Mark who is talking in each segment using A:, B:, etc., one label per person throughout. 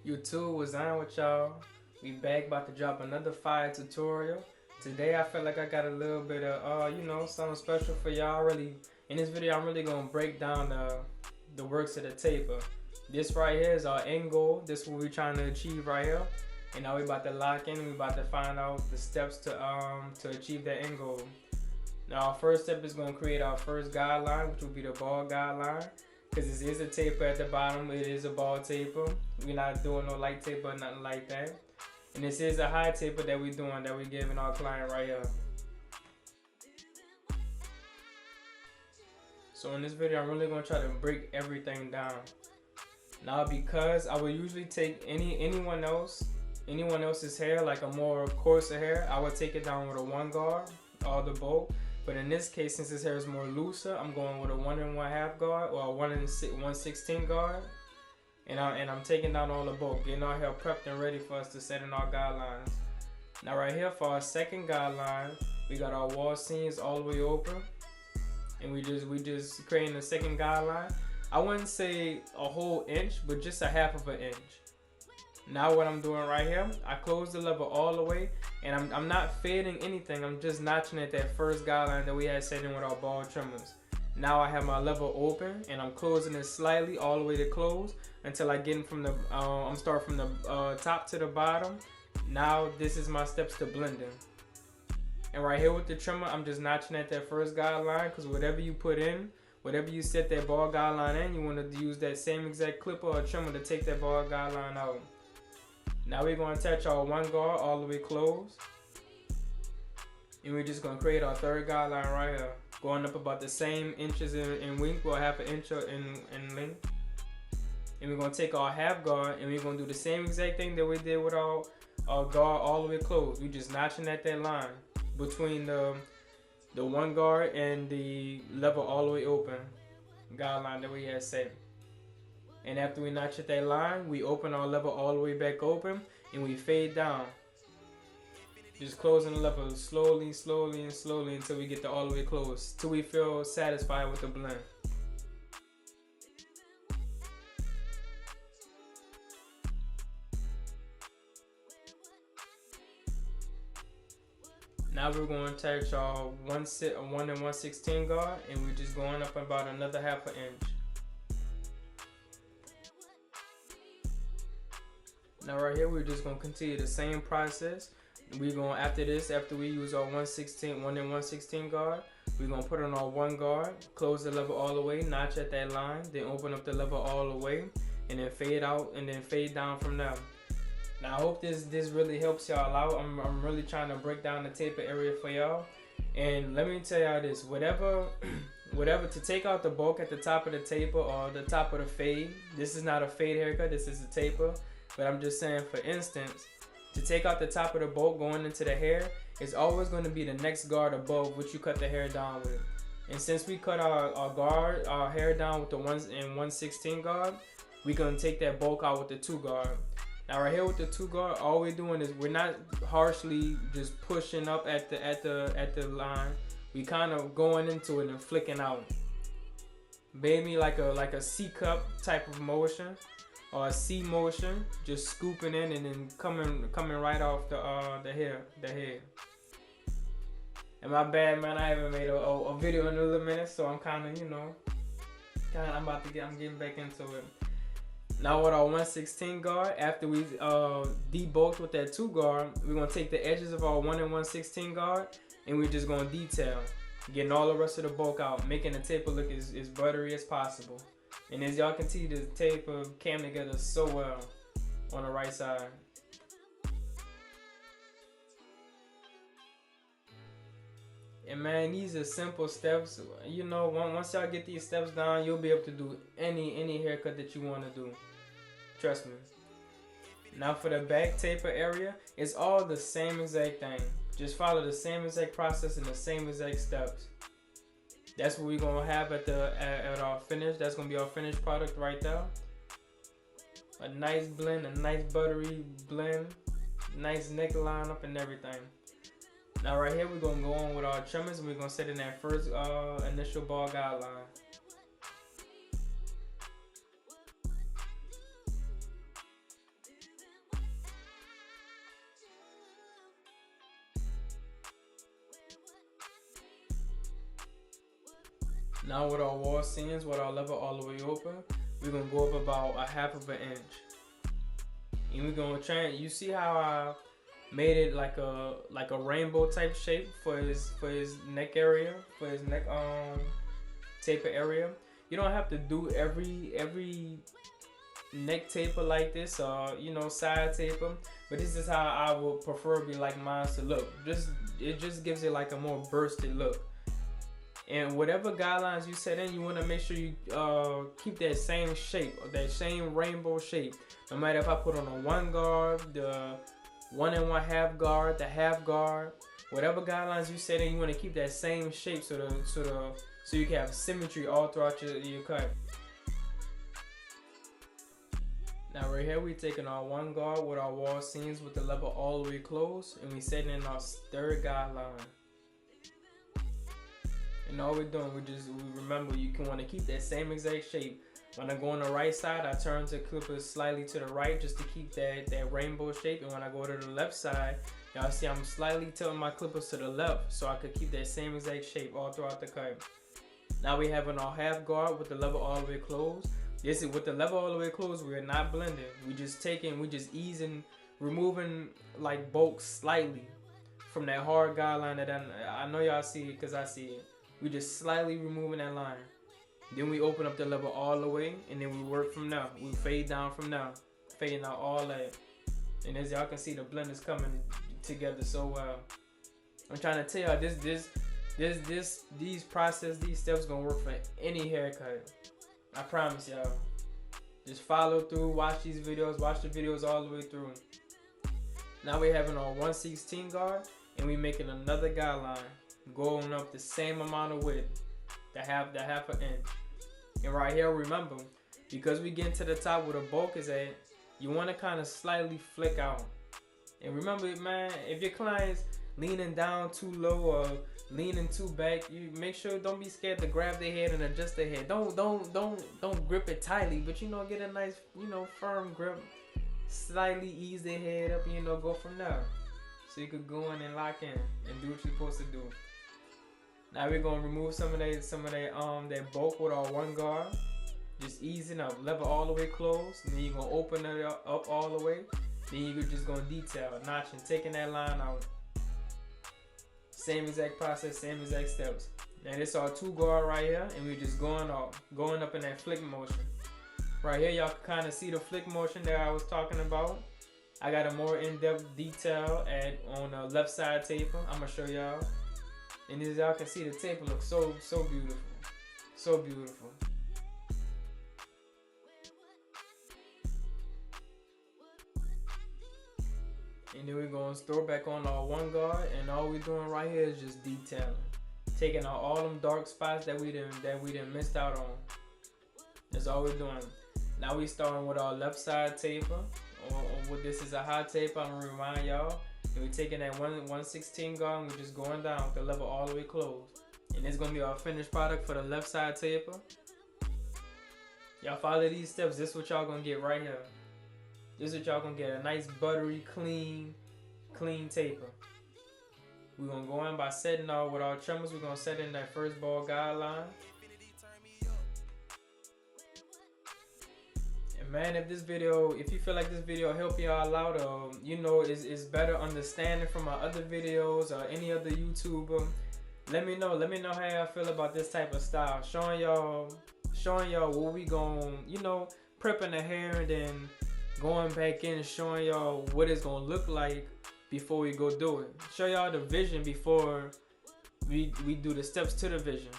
A: YouTube was on with y'all. We back about to drop another fire tutorial. Today I feel like I got a little bit of something special for y'all. Really, in this video I'm really gonna break down the works of the taper. This right here is our end goal. This is what we're trying to achieve right here. And now we about to lock in. We about to find out the steps to achieve that end goal. Now our first step is gonna create our first guideline, which will be the ball guideline. Because this is a taper at the bottom, it is a ball taper. We're not doing no light taper or nothing like that. And this is a high taper that we're doing, that we're giving our client right here. So in this video, I'm really gonna try to break everything down. Now, because I would usually take anyone else's hair, like a more coarser hair, I would take it down with a 1 guard, all the bulk. But in this case, since his hair is more looser, I'm going with a 1 1/2 guard or a 1/16 guard. And I'm taking down all the bulk, getting our hair prepped and ready for us to set in our guidelines. Now right here for our second guideline, we got our wall seams all the way open. And we just creating the second guideline. I wouldn't say a whole inch, but just a 1/2 inch. Now what I'm doing right here, I close the level all the way, and I'm not fading anything. I'm just notching at that first guideline that we had set in with our ball trimmers. Now I have my level open, and I'm closing it slightly all the way to close until I get in from the, I'm starting from the top to the bottom. Now this is my steps to blending. And right here with the trimmer, I'm just notching at that first guideline, because whatever you put in, whatever you set that ball guideline in, you want to use that same exact clipper or trimmer to take that ball guideline out. Now we're going to attach our 1 guard all the way closed. And we're just going to create our third guideline right here. Going up about the same inches in width, or 1/2 inch in length. And we're going to take our 1/2 guard and we're going to do the same exact thing that we did with our guard all the way closed. We're just notching at that line between the 1 guard and the level all the way open guideline that we had set. And after we notch at that line, we open our level all the way back open and we fade down. Just closing the level slowly, slowly, and slowly until we get to all the way closed, till we feel satisfied with the blend. Now we're going to attach our 1 1/16 guard, and we're just going up about another 1/2 inch. Now right here, we're just going to continue the same process. We're going, after we use our 1 1/16 guard, we're going to put on our 1 guard, close the level all the way, notch at that line, then open up the level all the way, and then fade out, and then fade down from there. Now I hope this really helps y'all out. I'm really trying to break down the taper area for y'all. And let me tell y'all this, whatever to take out the bulk at the top of the taper or the top of the fade, this is not a fade haircut, this is a taper. But I'm just saying, for instance, to take out the top of the bulk going into the hair, it's always going to be the next guard above which you cut the hair down with. And since we cut our hair down with the 1 1/16 guard, we're going to take that bulk out with the 2 guard. Now right here with the 2 guard, all we're doing is we're not harshly just pushing up at the line. We kind of going into it and flicking out. Maybe like a C cup type of motion, or a C motion, just scooping in and then coming right off the head. And my bad, man, I haven't made a video in a little minute, so I'm kind of I'm getting back into it. Now with our 1/16 guard, after we debulked with that 2 guard, we're gonna take the edges of our 1 1/16 guard and we're just gonna detail, getting all the rest of the bulk out, making the taper look as buttery as possible. And as y'all can see, the taper came together so well on the right side. And man, these are simple steps. You know, once y'all get these steps down, you'll be able to do any haircut that you want to do. Trust me. Now for the back taper area, it's all the same exact thing. Just follow the same exact process and the same exact steps. That's what we're gonna have at our finish. That's gonna be our finished product right there. A nice blend, a nice buttery blend, nice neckline up and everything. Now right here we're gonna go on with our trimmers and we're gonna set in that first initial ball guideline. Now with our wall seams, with our level all the way open, we're gonna go up about a half of an inch. And we're gonna try, you see how I made it like a rainbow type shape for his neck area, for his neck taper area. You don't have to do every neck taper like this, or you know, side taper, but this is how I would preferably like mine to look. It just gives it like a more bursted look. And whatever guidelines you set in, you want to make sure you keep that same shape, or that same rainbow shape. No matter if I put on a 1 guard, the 1 1/2 guard, the half guard, whatever guidelines you set in, you want to keep that same shape so you can have symmetry all throughout your cut. Now right here, we taking our 1 guard with our wall seams with the level all the way closed, and we setting in our third guideline. And all we're doing, we remember, you can want to keep that same exact shape. When I go on the right side, I turn the clippers slightly to the right just to keep that rainbow shape. And when I go to the left side, y'all see I'm slightly tilting my clippers to the left so I could keep that same exact shape all throughout the cut. Now we have our half guard with the level all the way closed. This is with the level all the way closed, we're not blending. We just easing, removing like bulk slightly from that hard guideline that I know y'all see it because I see it. We just slightly removing that line. Then we open up the level all the way, and then we work from now. We fade down from now, fading out all that. And as y'all can see, the blend is coming together so well. I'm trying to tell y'all, these steps gonna work for any haircut. I promise y'all. Just follow through, watch these videos, watch the videos all the way through. Now we're having our 1/16 guard, and we making another guideline, going up the same amount of width, the half an inch. And right here, remember, because we get to the top where the bulk is at, you want to kind of slightly flick out. And remember, man, if your client's leaning down too low or leaning too back, you make sure, don't be scared to grab their head and adjust their head. Don't grip it tightly, but you know, get a nice, you know, firm grip. Slightly ease their head up, and you know, go from there. So you could go in and lock in and do what you're supposed to do. Now we're gonna remove some of that bulk with our 1 guard. Just easing up, level all the way closed, and then you're gonna open it up all the way. Then you're just gonna detail, notching, taking that line out. Same exact process, same exact steps. Now this our 2 guard right here, and we're just going up in that flick motion. Right here, y'all can kind of see the flick motion that I was talking about. I got a more in-depth detail on the left side taper. I'm gonna show y'all. And as y'all can see, the taper looks so beautiful, so beautiful. And then we're gonna throw back on our 1 guard, and all we're doing right here is just detailing, taking out all them dark spots that we didn't missed out on. That's all we're doing. Now we starting with our left side taper, or what this is a high taper. I'm gonna remind y'all. And we're taking that 1/16 guard, and we're just going down with the level all the way closed. And it's gonna be our finished product for the left side taper. Y'all follow these steps. This is what y'all gonna get right here. This is what y'all gonna get, a nice buttery, clean taper. We're gonna go in by setting out with our trimmers. We're gonna set in that first ball guideline. And man, if you feel like this video help y'all out, or you know, is better understanding from my other videos or any other YouTuber, let me know how y'all feel about this type of style. Showing y'all what we gon', you know, prepping the hair and then going back in and showing y'all what it's gonna look like before we go do it. Show y'all the vision before we do the steps to the vision.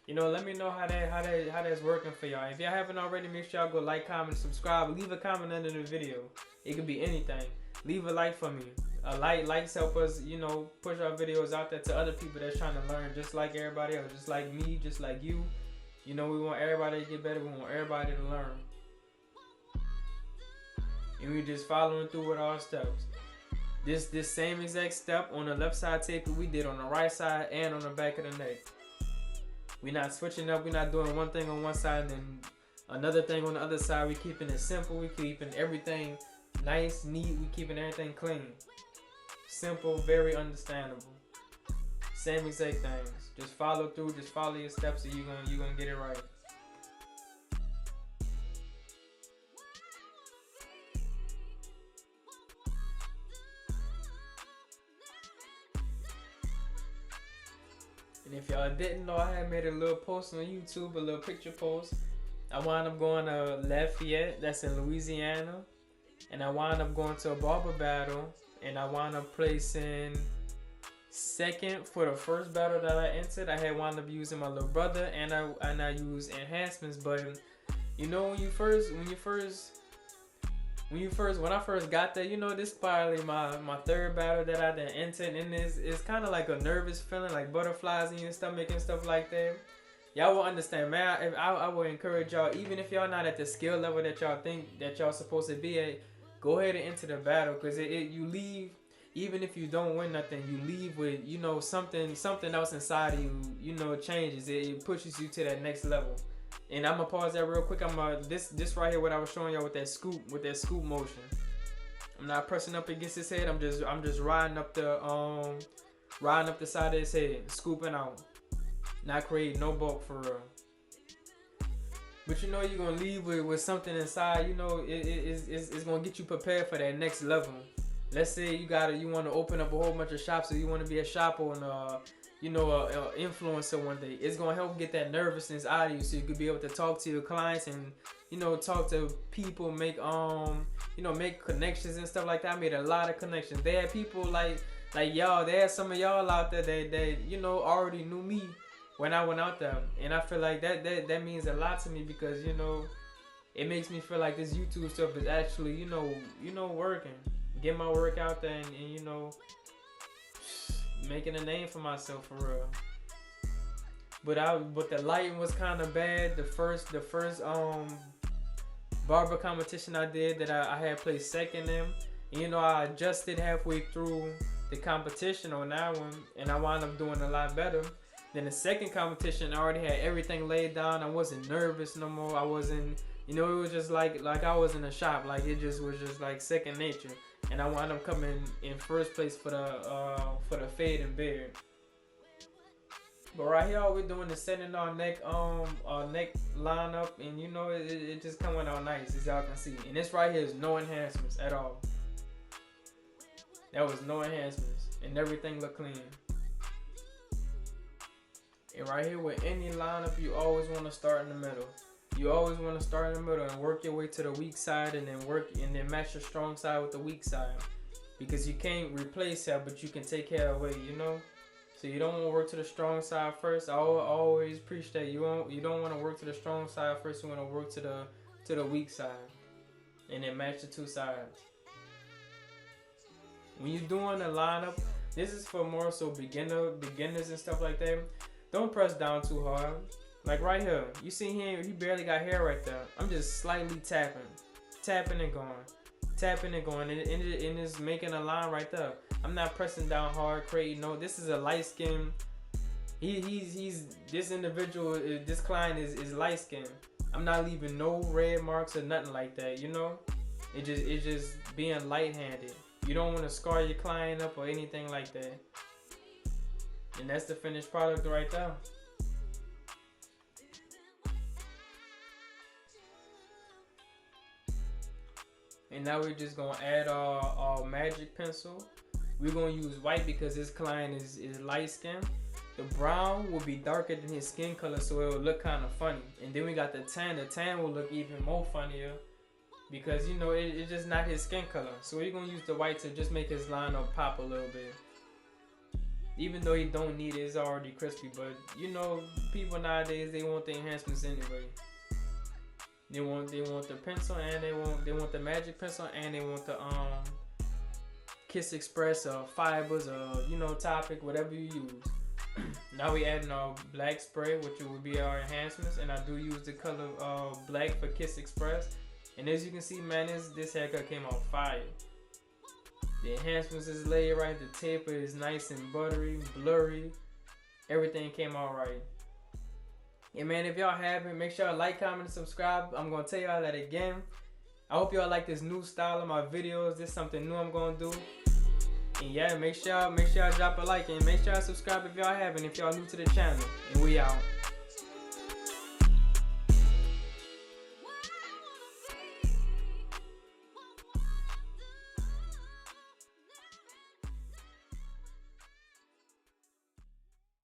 A: You know, let me know how that's working for y'all. If y'all haven't already, make sure y'all go like, comment, subscribe. Leave a comment under the video. It could be anything. Leave a like for me. Likes help us, you know, push our videos out there to other people that's trying to learn just like everybody else, just like me, just like you. You know, we want everybody to get better. We want everybody to learn. And we just following through with our steps. This same exact step on the left side taper we did on the right side and on the back of the neck. We're not switching up. We're not doing one thing on one side and then another thing on the other side. We're keeping it simple. We're keeping everything nice, neat. We're keeping everything clean. Simple, very understandable. Same exact things. Just follow through. Just follow your steps, and you gonna get it right. And if y'all didn't know, I had made a little post on YouTube, a little picture post. I wound up going to Lafayette, that's in Louisiana, and I wound up going to a barber battle, and I wound up placing second for the first battle that I entered. I had wound up using my little brother, and I used enhancements. But you know, when I first got there, you know, this is probably my third battle that I done entered, and it's kind of like a nervous feeling, like butterflies in your stomach and stuff like that. Y'all will understand, man. I will encourage y'all, even if y'all not at the skill level that y'all think that y'all supposed to be at, go ahead and enter the battle, because you leave, even if you don't win nothing, you leave with, you know, something else inside of you, you know, changes. It pushes you to that next level. And I'm gonna pause that real quick. This right here, what I was showing y'all with that scoop motion. I'm not pressing up against his head. I'm just riding up the side of his head, scooping out, not creating no bulk for real. But you know, you're gonna leave with something inside. You know, it's gonna get you prepared for that next level. Let's say you want to open up a whole bunch of shops, or you want to be a shopper and you know, a influencer one day. It's gonna help get that nervousness out of you, so you could be able to talk to your clients and, you know, talk to people, make you know, make connections and stuff like that. I made a lot of connections. There are people like y'all. There are some of y'all out there that you know already knew me when I went out there, and I feel like that means a lot to me, because, you know, it makes me feel like this YouTube stuff is actually, you know, working. Get my work out there, and you know, making a name for myself for real. But the lighting was kind of bad. The first barber competition I did, that I had placed second in, and, you know, I adjusted halfway through the competition on that one, and I wound up doing a lot better. Then the second competition, I already had everything laid down. I wasn't nervous no more. I wasn't, you know, it was just like I was in a shop. Like, it just was just like second nature. And I wound up coming in first place for the fade and beard. But right here, all we're doing is setting our neck line up, and, you know, it just coming out nice, as y'all can see. And this right here is no enhancements at all. That was no enhancements, and everything looked clean. And right here, with any lineup, you always want to start in the middle. You always want to start in the middle and work your way to the weak side, and then match your strong side with the weak side. Because you can't replace that, but you can take care of it, you know? So you don't want to work to the strong side first. I always preach that you don't want to work to the strong side first. You want to work to the weak side, and then match the two sides. When you're doing a lineup, this is for more so beginners and stuff like that. Don't press down too hard. Like right here, you see him, he barely got hair right there. I'm just slightly tapping and going, and it's making a line right there. I'm not pressing down hard, creating no. This is a light skin. He's this individual. This client is light skin. I'm not leaving no red marks or nothing like that. You know, it's just being light handed. You don't want to scar your client up or anything like that. And that's the finished product right there. And now we're just gonna add our magic pencil. We're gonna use white because this client is light skin. The brown will be darker than his skin color, so it will look kind of funny. And then we got the tan. The tan will look even more funnier because, you know, it's just not his skin color. So we're gonna use the white to just make his line up pop a little bit. Even though he don't need it, it's already crispy. But, you know, people nowadays, they want the enhancements anyway. They want the pencil, and they want the magic pencil, and they want the Kiss Express or fibers or, you know, Topic, whatever you use. Now we adding our black spray, which will be our enhancements, and I do use the color black for Kiss Express. And as you can see, man, this haircut came out fire. The enhancements is laid right. The taper is nice and buttery, blurry. Everything came out right. And man, if y'all haven't, make sure y'all like, comment, and subscribe. I'm gonna tell y'all that again. I hope y'all like this new style of my videos. This is something new I'm gonna do. And yeah, make sure y'all drop a like and make sure y'all subscribe if y'all haven't, if y'all new to the channel. And we out.